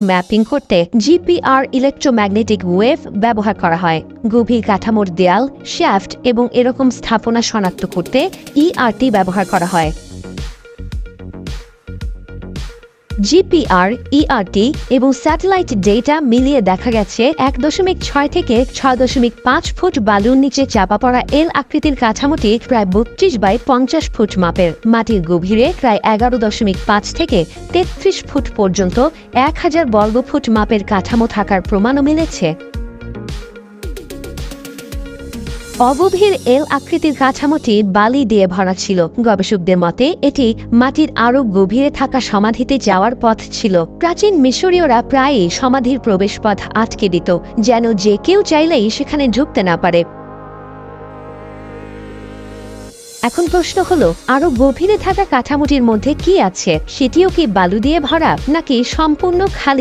Mapping করতে GPR electromagnetic wave ব্যবহার করা হয়। গভীর কাঠামোর দেয়াল, শ্যাফট এবং এরকম স্থাপনা শনাক্ত করতে ইআরটি ব্যবহার করা হয়। জিপিআর, ইআরটি এবং স্যাটেলাইট ডেটা মিলিয়ে দেখা গেছে 1.6 থেকে 6.5 ফুট বালুর নিচে চাপা পড়া এল আকৃতির কাঠামোটি প্রায় 32 বাই 50 ফুট মাপের। মাটির গভীরে প্রায় 11.5 থেকে 33 ফুট পর্যন্ত 1000 বর্গফুট মাপের কাঠামো থাকার প্রমাণও মিলেছে। অগভীর এল আকৃতির কাঠামোটি বালি দিয়ে ভরা ছিল। গবেষকদের মতে এটি মাটির আরও গভীরে থাকা সমাধিতে যাওয়ার পথ ছিল। প্রাচীন মিশরীয়রা প্রায়ই সমাধির প্রবেশপথ আটকে দিত, যেন যে কেউ চাইলেই সেখানে ঢুকতে না পারে। এখন প্রশ্ন হলো, আরো গভীরে থাকা কাঠামোটির মধ্যে কি আছে? সেটিও কি বালু দিয়ে ভরা নাকি সম্পূর্ণ খালি?